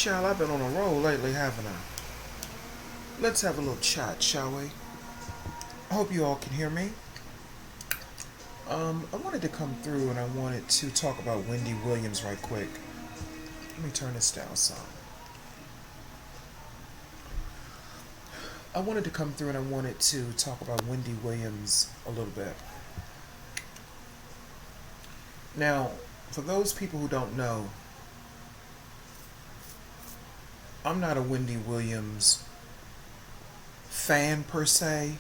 Child, I've been on a roll lately, haven't I? Let's have a little chat, shall we? I hope you all can hear me. I wanted to come through and I wanted to talk about Wendy Williams right quick. Let me turn this down some. I wanted to come through and I wanted to talk about Wendy Williams a little bit. Now, for those people who don't know, I'm not a Wendy Williams fan per se,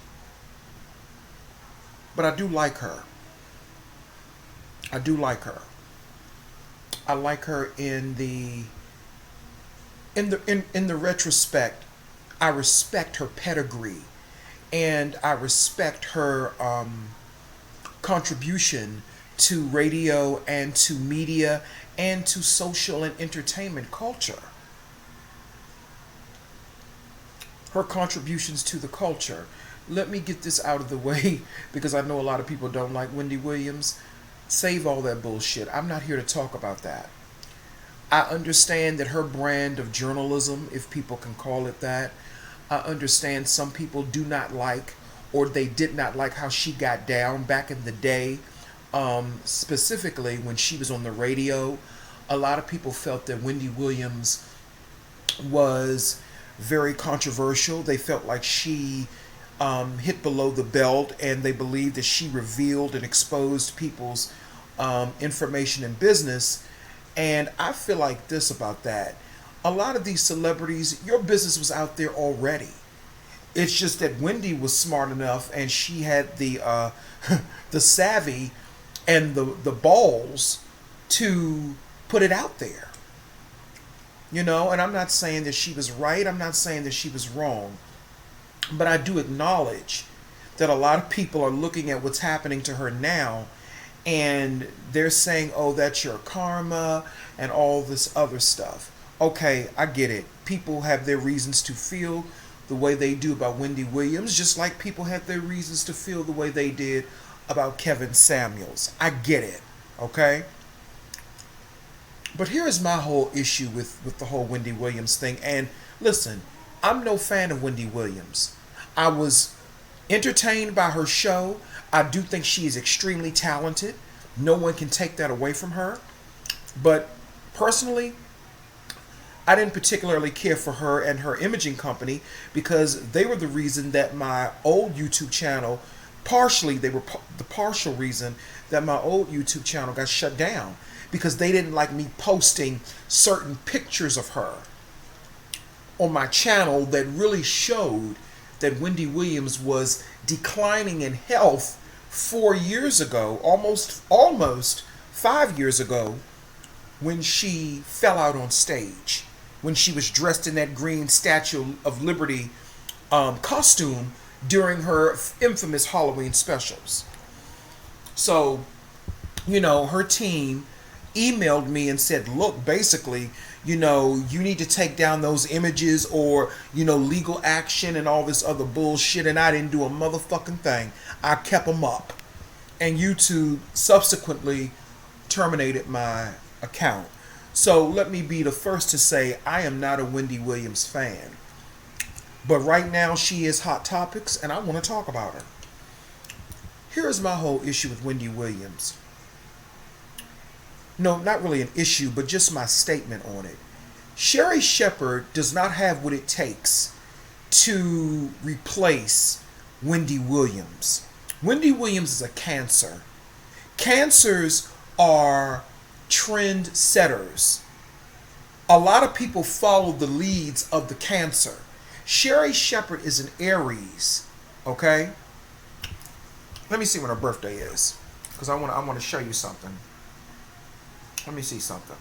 but I do like her. I do like her. I like her in the retrospect. I respect her pedigree, and I respect her contribution to radio and to media and to social and entertainment culture. Her contributions to the culture. Let me get this out of the way because I know a lot of people don't like Wendy Williams. Save all that bullshit. I'm not here to talk about that. I understand that her brand of journalism, if people can call it that, I understand some people do not like or they did not like how she got down back in the day, specifically when she was on the radio. A lot of people felt that Wendy Williams was very controversial. They felt like she hit below the belt, and they believed that she revealed and exposed people's information and business. And I feel like this about that. A lot of these celebrities, your business was out there already. It's just that Wendy was smart enough, and she had the the savvy and the balls to put it out there. You know, and I'm not saying that she was right. I'm not saying that she was wrong. But I do acknowledge that a lot of people are looking at what's happening to her now, and they're saying, oh, that's your karma and all this other stuff. Okay, I get it. People have their reasons to feel the way they do about Wendy Williams, just like people had their reasons to feel the way they did about Kevin Samuels. I get it. Okay? But here is my whole issue with the whole Wendy Williams thing. And listen, I'm no fan of Wendy Williams. I was entertained by her show. I do think she is extremely talented. No one can take that away from her. But personally, I didn't particularly care for her and her imaging company because they were the reason that my old YouTube channel, partially, they were the partial reason that my old YouTube channel got shut down because they didn't like me posting certain pictures of her on my channel that really showed that Wendy Williams was declining in health 4 years ago, almost 5 years ago, when she fell out on stage, when she was dressed in that green Statue of Liberty costume during her infamous Halloween specials. So, her team emailed me and said, look, basically, you need to take down those images or, legal action and all this other bullshit. And I didn't do a motherfucking thing. I kept them up. And YouTube subsequently terminated my account. So let me be the first to say I am not a Wendy Williams fan. But right now she is hot topics and I want to talk about her. Here is my whole issue with Wendy Williams. No, not really an issue, but just my statement on it. Sherry Shepherd does not have what it takes to replace Wendy Williams. Wendy Williams is a cancer. Cancers are trend setters. A lot of people follow the leads of the cancer. Sherry Shepherd is an Aries, okay? Let me see when her birthday is, because I want to show you something. Let me see something.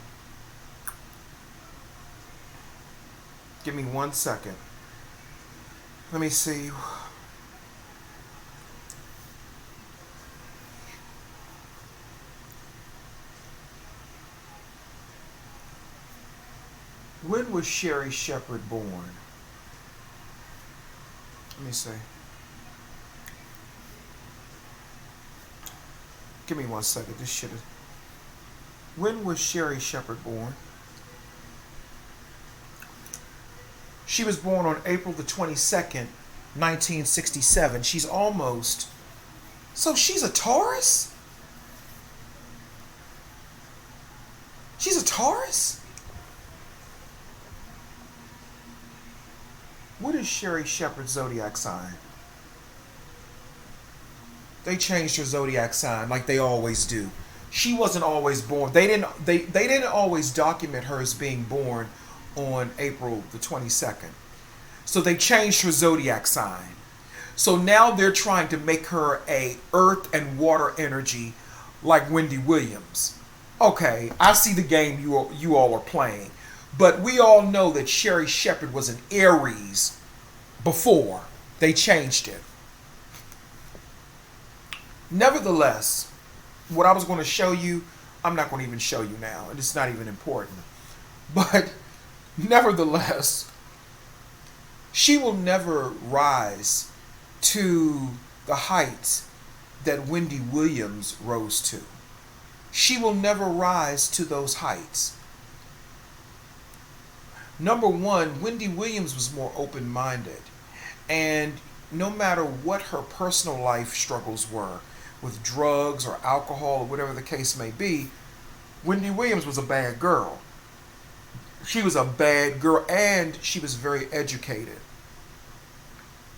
Give me 1 second. Let me see. When was Sherry Shepherd born? Let me see. Give me 1 second. This shit is... When was Sherry Shepherd born? She was born on April the 22nd, 1967. She's almost. So she's a Taurus? She's a Taurus? What is Sherri Shepherd's zodiac sign? They changed her zodiac sign like they always do. She wasn't always born. They didn't always document her as being born on April the 22nd. So they changed her zodiac sign. So now they're trying to make her a earth and water energy like Wendy Williams. Okay, I see the game you all are playing. But we all know that Sherri Shepherd was an Aries before they changed it. Nevertheless, what I was going to show you, I'm not going to even show you now, and it's not even important. But nevertheless, she will never rise to the heights that Wendy Williams rose to. She will never rise to those heights. Number one, Wendy Williams was more open-minded. And no matter what her personal life struggles were, with drugs or alcohol or whatever the case may be, Wendy Williams was a bad girl. She was a bad girl, and she was very educated.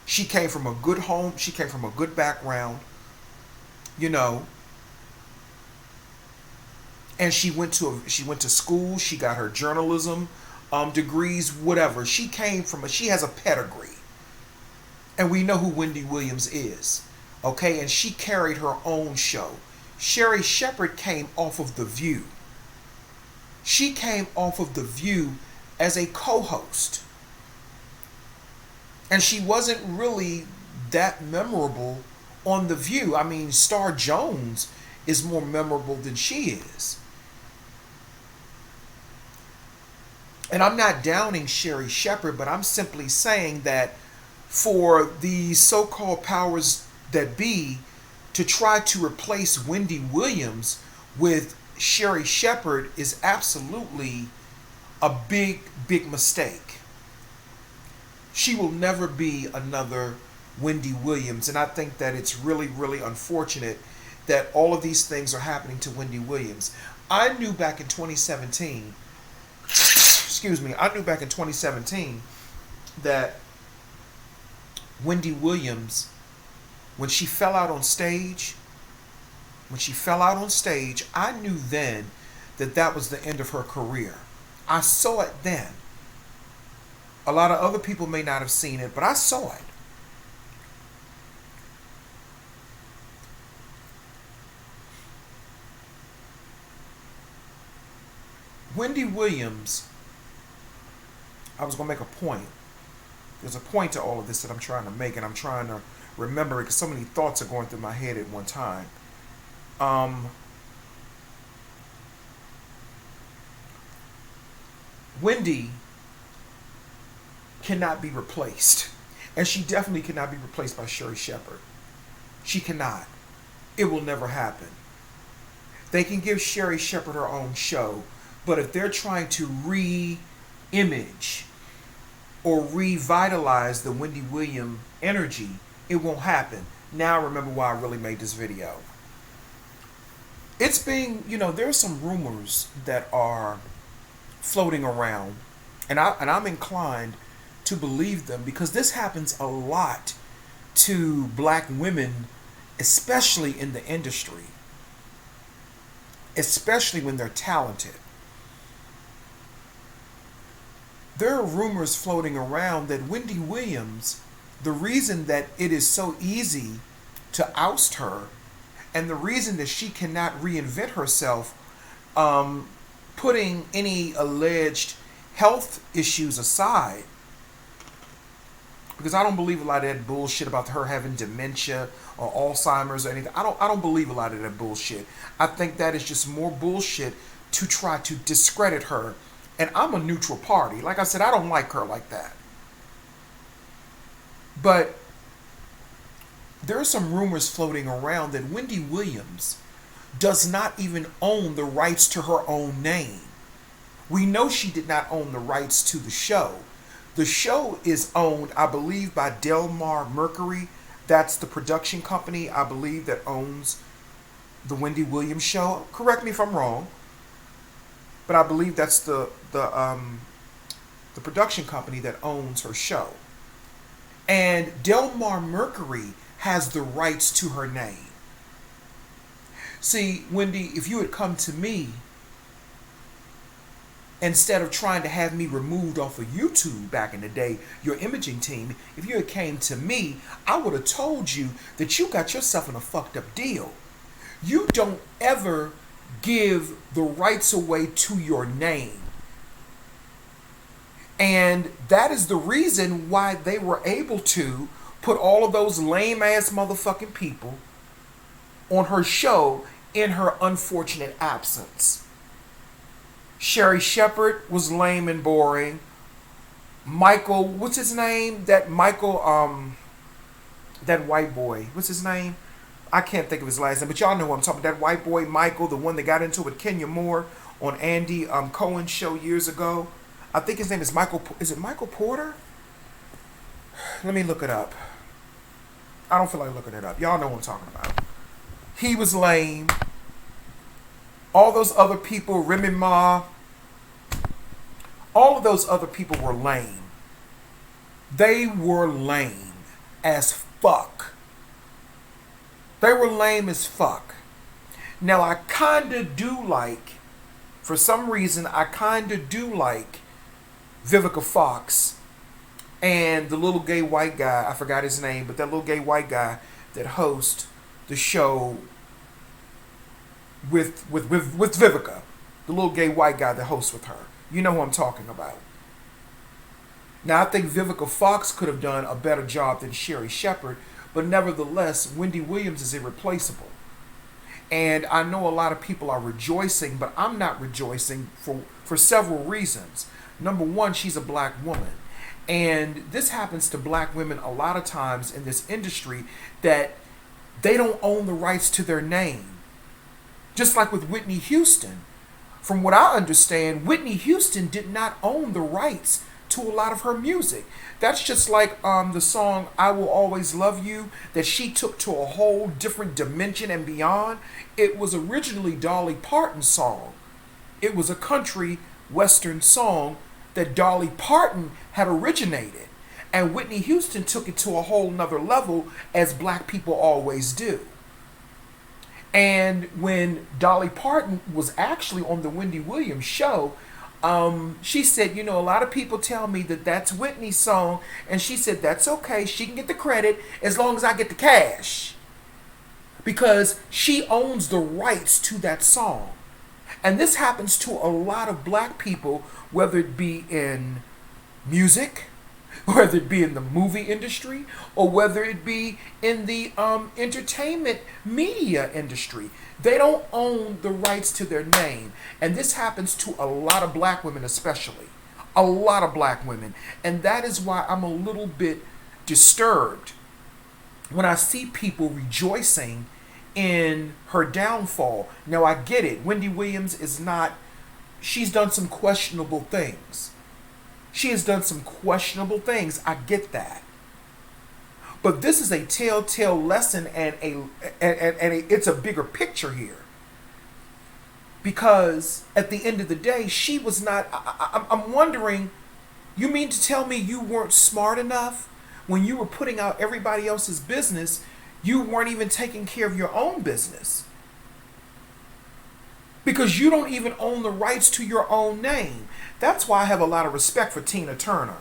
She came from a good home. She came from a good background, you know. And she went to school. She got her journalism degrees, whatever. She has a pedigree. And we know who Wendy Williams is. Okay, and she carried her own show. Sherri Shepherd came off of The View. She came off of The View as a co-host. And she wasn't really that memorable on The View. I mean, Star Jones is more memorable than she is. And I'm not downing Sherri Shepherd, but I'm simply saying that for the so-called powers that be to try to replace Wendy Williams with Sherri Shepherd is absolutely a big, big mistake. She will never be another Wendy Williams, and I think that it's really, really unfortunate that all of these things are happening to Wendy Williams. I knew back in 2017, that Wendy Williams, when she fell out on stage, I knew then that that was the end of her career. I saw it then. A lot of other people may not have seen it, but I saw it. Wendy Williams, I was going to make a point. There's a point to all of this that I'm trying to make, and I'm trying to remember it because so many thoughts are going through my head at one time. Wendy cannot be replaced. And she definitely cannot be replaced by Sherri Shepherd. She cannot. It will never happen. They can give Sherri Shepherd her own show, but if they're trying to re-image or revitalize the Wendy Williams energy, it won't happen. Now I remember why I really made this video. It's being, there's some rumors that are floating around, and I'm inclined to believe them because this happens a lot to black women, especially in the industry, especially when they're talented. There are rumors floating around that Wendy Williams, the reason that it is so easy to oust her and the reason that she cannot reinvent herself, putting any alleged health issues aside, because I don't believe a lot of that bullshit about her having dementia or Alzheimer's or anything. I don't believe a lot of that bullshit. I think that is just more bullshit to try to discredit her. And I'm a neutral party. Like I said, I don't like her like that. But there are some rumors floating around that Wendy Williams does not even own the rights to her own name. We know she did not own the rights to the show. The show is owned, I believe, by Delmar Mercury. That's the production company, I believe, that owns the Wendy Williams show. Correct me if I'm wrong, but I believe that's the production company that owns her show. And Delmar Mercury has the rights to her name. See, Wendy, if you had come to me instead of trying to have me removed off of YouTube back in the day, your imaging team, if you had came to me, I would have told you that you got yourself in a fucked up deal. You don't ever give the rights away to your name. And that is the reason why they were able to put all of those lame ass motherfucking people on her show in her unfortunate absence. Sherry Shepherd was lame and boring. Michael, what's his name? That white boy. What's his name? I can't think of his last name, but y'all know what I'm talking about. That white boy, Michael, the one that got into it with Kenya Moore on Andy Cohen's show years ago. I think his name is Michael. Is it Michael Porter? Let me look it up. I don't feel like looking it up. Y'all know what I'm talking about. He was lame. All those other people, Remy Ma, all of those other people were lame. They were lame as fuck. They were lame as fuck. Now, I kind of do like, for some reason, I kind of do like Vivica Fox and the little gay white guy, I forgot his name, but that little gay white guy that hosts the show with Vivica, the little gay white guy that hosts with her. You know who I'm talking about. Now, I think Vivica Fox could have done a better job than Sherry Shepherd, but nevertheless, Wendy Williams is irreplaceable. And I know a lot of people are rejoicing, but I'm not rejoicing for several reasons. Number one, she's a black woman. And this happens to black women a lot of times in this industry, that they don't own the rights to their name. Just like with Whitney Houston. From what I understand, Whitney Houston did not own the rights to a lot of her music. That's just like the song I Will Always Love You, that she took to a whole different dimension and beyond. It was originally Dolly Parton's song. It was a country western song that Dolly Parton had originated. And Whitney Houston took it to a whole nother level, as black people always do. And when Dolly Parton was actually on the Wendy Williams show, she said, you know, a lot of people tell me that that's Whitney's song. And she said, that's okay. She can get the credit as long as I get the cash. Because she owns the rights to that song. And this happens to a lot of black people, whether it be in music, whether it be in the movie industry, or whether it be in the entertainment media industry. They don't own the rights to their name. And this happens to a lot of black women especially. A lot of black women. And that is why I'm a little bit disturbed when I see people rejoicing in her downfall. Now, I get it. Wendy Williams is not, she's done some questionable things. She has done some questionable things. I get that. But this is a telltale lesson, and it's a bigger picture here. Because at the end of the day, she was not, I'm wondering, you mean to tell me you weren't smart enough when you were putting out everybody else's business? You weren't even taking care of your own business. Because you don't even own the rights to your own name. That's why I have a lot of respect for Tina Turner.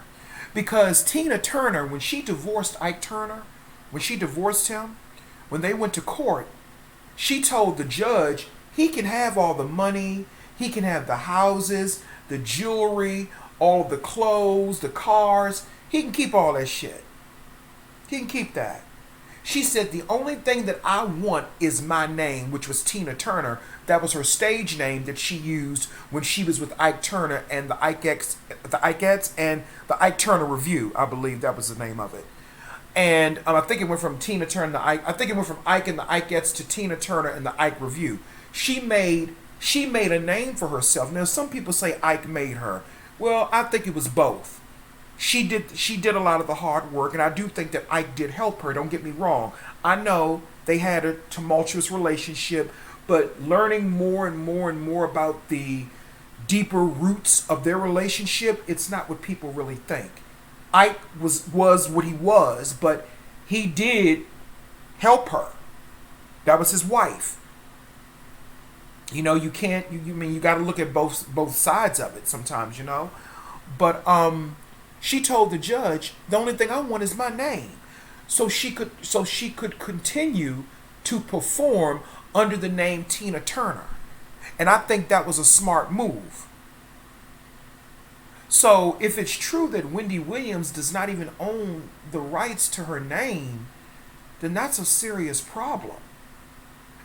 Because Tina Turner, when she divorced Ike Turner, when she divorced him, when they went to court, she told the judge he can have all the money, he can have the houses, the jewelry, all of the clothes, the cars. He can keep all that shit. He can keep that. She said, the only thing that I want is my name, which was Tina Turner. That was her stage name that she used when she was with Ike Turner and the Ikeettes and the Ike Turner Review. I believe that was the name of it. And I think it went from Tina Turner to Ike. I think it went from Ike and the Ikeettes to Tina Turner and the Ike Review. She made a name for herself. Now, some people say Ike made her. Well, I think it was both. She did a lot of the hard work, and I do think that Ike did help her. Don't get me wrong. I know they had a tumultuous relationship, but learning more and more and more about the deeper roots of their relationship, it's not what people really think. Ike was what he was, but he did help her. That was his wife. You know, you can't. You mean you got to look at both sides of it sometimes. You know, but she told the judge, the only thing I want is my name, so she could continue to perform under the name Tina Turner, and I think that was a smart move. So if it's true that Wendy Williams does not even own the rights to her name, then that's a serious problem.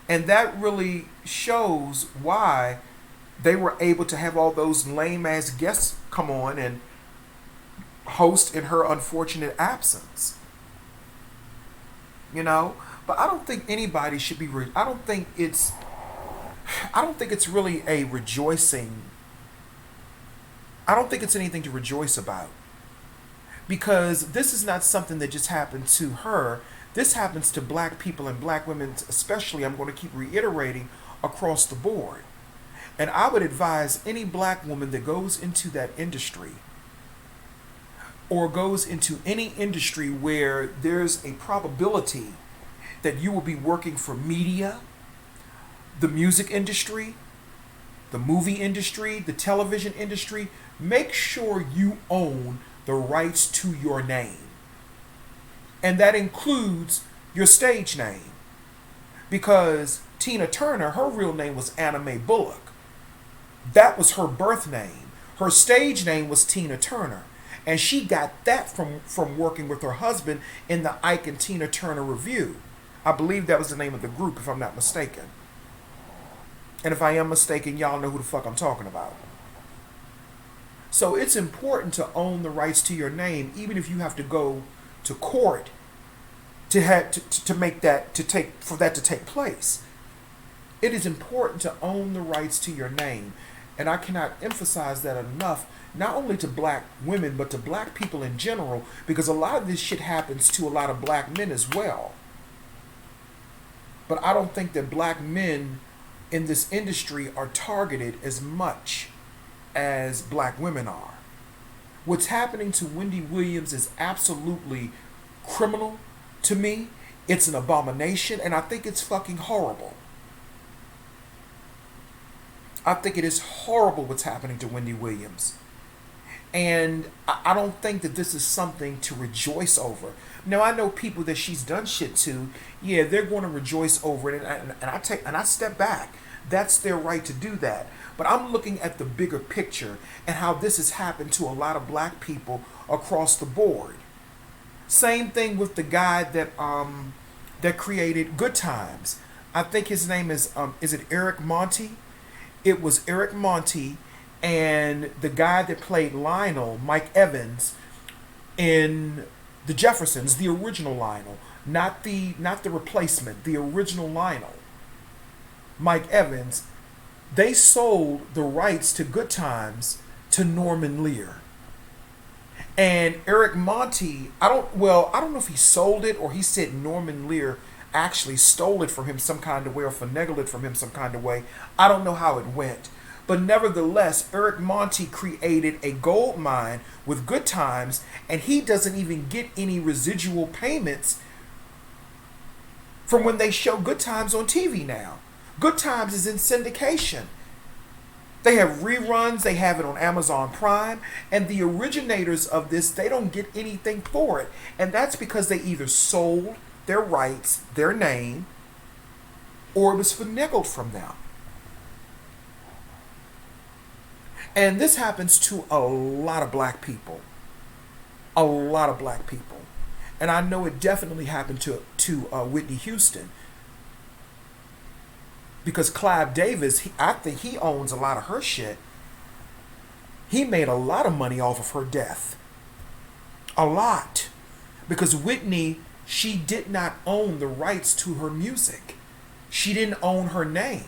And that really shows why they were able to have all those lame ass guests come on and host in her unfortunate absence. You know? But I don't think anybody should be I don't think it's really a rejoicing. I don't think it's anything to rejoice about. Because this is not something that just happened to her. This happens to black people and black women, especially, I'm going to keep reiterating, across the board. And I would advise any black woman that goes into that industry or goes into any industry where there's a probability that you will be working for media, the music industry, the movie industry, the television industry, make sure you own the rights to your name. And that includes your stage name. Because Tina Turner, her real name was Anna Mae Bullock. That was her birth name. Her stage name was Tina Turner. And she got that from working with her husband in the Ike and Tina Turner Review. I believe that was the name of the group, if I'm not mistaken. And if I am mistaken, y'all know who the fuck I'm talking about. So it's important to own the rights to your name, even if you have to go to court to make that for that to take place. It is important to own the rights to your name, and I cannot emphasize that enough. Not only to black women, but to black people in general, because a lot of this shit happens to a lot of black men as well. But I don't think that black men in this industry are targeted as much as black women are. What's happening to Wendy Williams is absolutely criminal to me. It's an abomination, and I think it's fucking horrible. I think it is horrible what's happening to Wendy Williams. And I don't think that this is something to rejoice over. Now, I know people that she's done shit to. Yeah, they're going to rejoice over it, and I step back. That's their right to do that. But I'm looking at the bigger picture and how this has happened to a lot of black people across the board. Same thing with the guy that created Good Times. I think his name is it Eric Monty? It was Eric Monty and the guy that played Lionel, Mike Evans, in The Jeffersons, the original Lionel, not the replacement, the original Lionel, Mike Evans. They sold the rights to Good Times to Norman Lear. And Eric Monty, I don't know if he sold it or he said Norman Lear actually stole it from him some kind of way or finagled it from him some kind of way. I don't know how it went. But nevertheless, Eric Monty created a gold mine with Good Times, and he doesn't even get any residual payments from when they show Good Times on TV now. Good Times is in syndication. They have reruns, they have it on Amazon Prime, and the originators of this, they don't get anything for it. And that's because they either sold their rights, their name, or it was finagled from them. And this happens to a lot of black people. A lot of black people. And I know it definitely happened to Whitney Houston. Because Clive Davis, I think he owns a lot of her shit. He made a lot of money off of her death. A lot. Because Whitney, she did not own the rights to her music. She didn't own her name.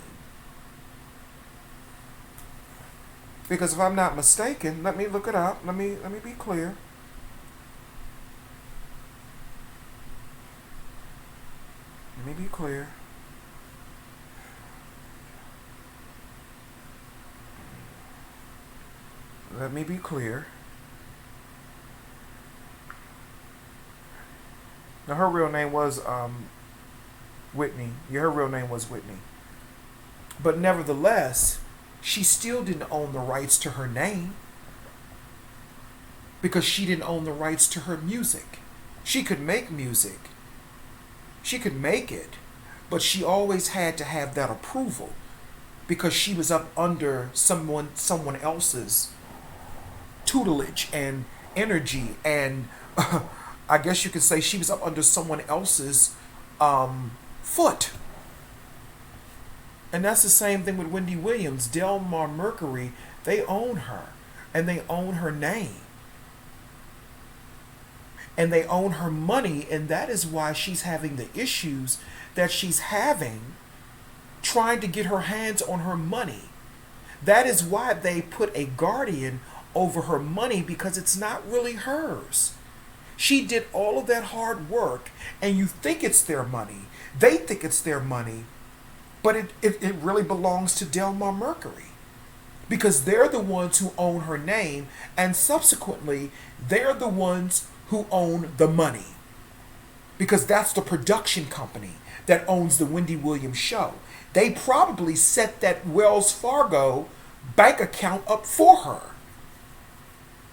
Because if I'm not mistaken, let me look it up. Let me be clear. me be clear. Let me be clear. Now, her real name was Whitney. Yeah, her real name was Whitney. But nevertheless, she still didn't own the rights to her name because she didn't own the rights to her music. She could make music. She could make it, but she always had to have that approval because she was up under someone else's tutelage and energy, and I guess you could say she was up under someone else's foot. And that's the same thing with Wendy Williams. Delmar Mercury, they own her, and they own her name, and they own her money, and that is why she's having the issues that she's having trying to get her hands on her money. That is why they put a guardian over her money, because it's not really hers. She did all of that hard work, and you think it's their money. They think it's their money, but it really belongs to Delmar Mercury, because they're the ones who own her name, and subsequently they're the ones who own the money, because that's the production company that owns the Wendy Williams show. They probably set that Wells Fargo bank account up for her.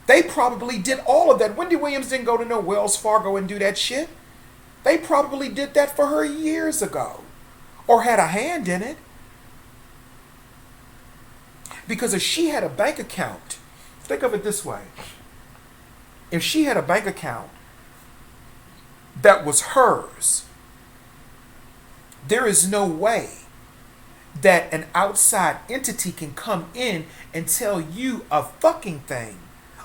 They probably did all of that. Wendy Williams didn't go to no Wells Fargo and do that shit. They probably did that for her years ago, or had a hand in it. Because if she had a bank account, think of it this way. If she had a bank account that was hers, there is no way that an outside entity can come in and tell you a fucking thing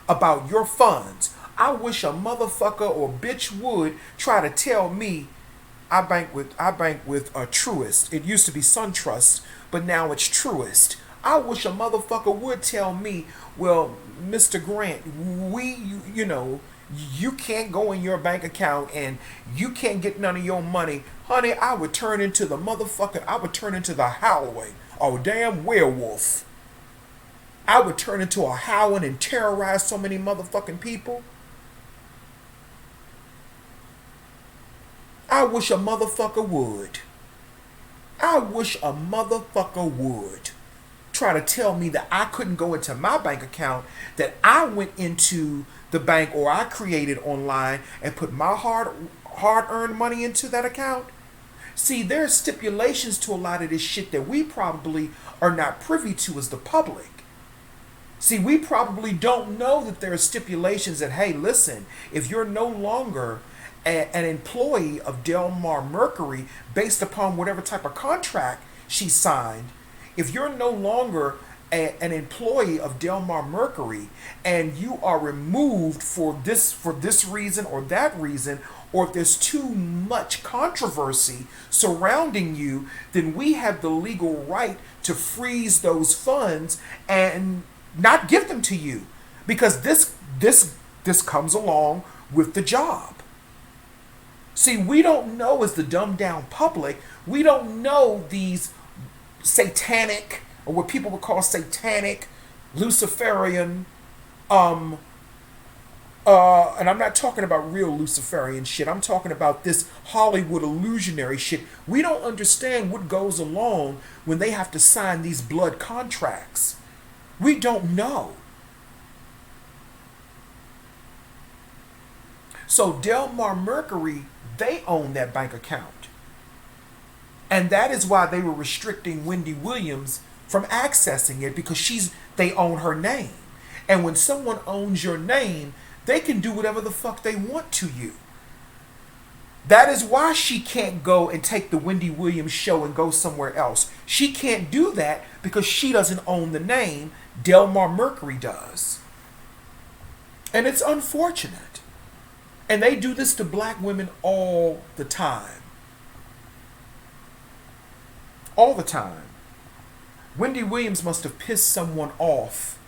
about your funds. I wish a motherfucker or bitch would try to tell me. I bank with a Truist. It used to be SunTrust, but now it's Truist. I wish a motherfucker would tell me, well, Mr. Grant, you can't go in your bank account and you can't get none of your money. Honey, I would turn into the Howling, a damn werewolf. I would turn into a howling and terrorize so many motherfucking people. I wish a motherfucker would. I wish a motherfucker would try to tell me that I couldn't go into my bank account, that I went into the bank or I created online and put my hard-earned money into that account. See, there's stipulations to a lot of this shit that we probably are not privy to as the public. See, we probably don't know that there are stipulations that, hey, listen, if you're no longer an employee of Delmar Mercury based upon whatever type of contract she signed, if you're no longer an employee of Delmar Mercury and you are removed for this reason or that reason, or if there's too much controversy surrounding you, then we have the legal right to freeze those funds and not give them to you, because this comes along with the job. See, we don't know, as the dumbed down public, we don't know these satanic, or what people would call satanic, Luciferian, and I'm not talking about real Luciferian shit. I'm talking about this Hollywood illusionary shit. We don't understand what goes along when they have to sign these blood contracts. We don't know. So Delmar Mercury, they own that bank account. And that is why they were restricting Wendy Williams from accessing it, because they own her name. And when someone owns your name, they can do whatever the fuck they want to you. That is why she can't go and take the Wendy Williams show and go somewhere else. She can't do that because she doesn't own the name. Delmar Mercury does. And it's unfortunate. And they do this to black women all the time. All the time. Wendy Williams must have pissed someone off.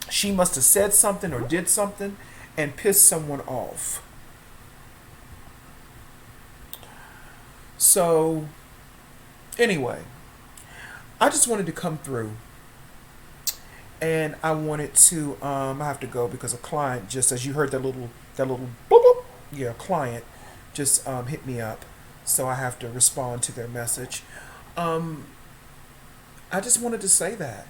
She must have said something or did something and pissed someone off. So, anyway, I just wanted to come through, and I wanted to. I have to go because a client, just as you heard that little boop, boop, yeah, client just hit me up, so I have to respond to their message. Um, I just wanted to say that.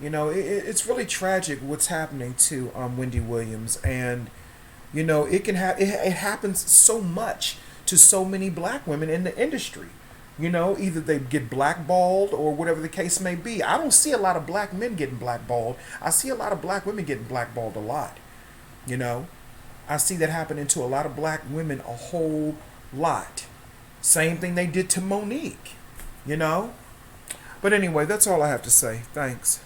It's really tragic what's happening to Wendy Williams, and it happens so much to so many black women in the industry. Either they get blackballed or whatever the case may be. I don't see a lot of black men getting blackballed. I see a lot of black women getting blackballed a lot. You know, I see that happening to a lot of black women a whole lot. Same thing they did to Monique. You know. But anyway, that's all I have to say. Thanks.